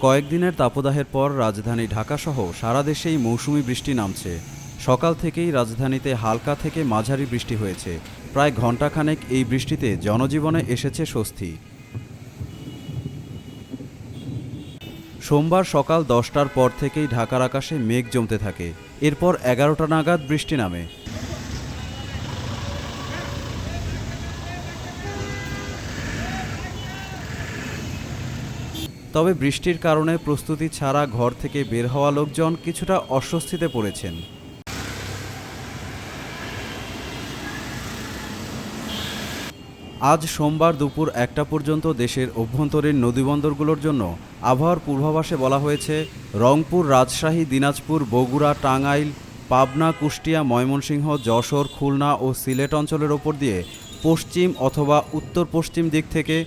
কয়েকদিনের তাপদাহের পর রাজধানী ঢাকাসহ সারা দেশেই মৌসুমি বৃষ্টি নামছে। সকাল থেকেই রাজধানীতে হালকা থেকে মাঝারি বৃষ্টি হয়েছে। প্রায় ঘণ্টাখানেক এই বৃষ্টিতে জনজীবনে এসেছে স্বস্তি। সোমবার সকাল 10টার পর থেকেই ঢাকার আকাশে মেঘ জমতে থাকে। এরপর 11টা নাগাদ বৃষ্টি নামে। তবে বৃষ্টির কারণে প্রস্তুতি ছাড়া ঘর থেকে বের হওয়া লোকজন কিছুটা অস্বস্তিতে পড়েছেন। আজ সোমবার দুপুর 1টা পর্যন্ত দেশের অভ্যন্তরীণ নদীবন্দরগুলোর জন্য আবহাওয়ার পূর্বাভাসে বলা হয়েছে, রংপুর, রাজশাহী, দিনাজপুর, বগুড়া, টাঙ্গাইল, পাবনা, কুষ্টিয়া, ময়মনসিংহ, যশোর, খুলনা ও সিলেট অঞ্চলের ওপর দিয়ে পশ্চিম অথবা উত্তর পশ্চিম দিক থেকে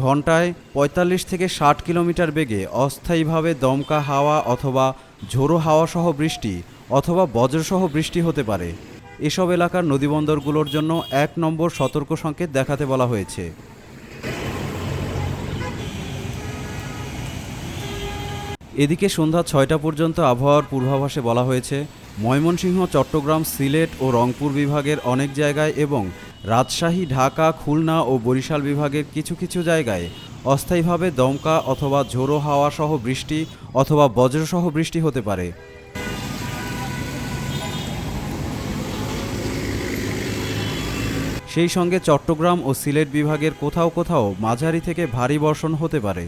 ঘন্টায় 45 থেকে 60 কিলোমিটার বেগে অস্থায়ীভাবে দমকা হাওয়া অথবা ঝোড়ো হাওয়াসহ বৃষ্টি অথবা বজ্রসহ বৃষ্টি হতে পারে। এসব এলাকার নদীবন্দরগুলোর জন্য 1 নম্বর সতর্ক সংকেত দেখাতে বলা হয়েছে। এদিকে সন্ধ্যা 6টা পর্যন্ত আবহাওয়ার পূর্বাভাসে বলা হয়েছে, ময়মনসিংহ, চট্টগ্রাম, সিলেট ও রংপুর বিভাগের অনেক জায়গায় এবং রাজশাহী, ঢাকা, খুলনা ও বরিশাল বিভাগের কিছু কিছু জায়গায় অস্থায়ীভাবে দমকা অথবা ঝোড়ো হাওয়াসহ বৃষ্টি অথবা বজ্রসহ বৃষ্টি হতে পারে। সেই সঙ্গে চট্টগ্রাম ও সিলেট বিভাগের কোথাও কোথাও মাঝারি থেকে ভারী বর্ষণ হতে পারে।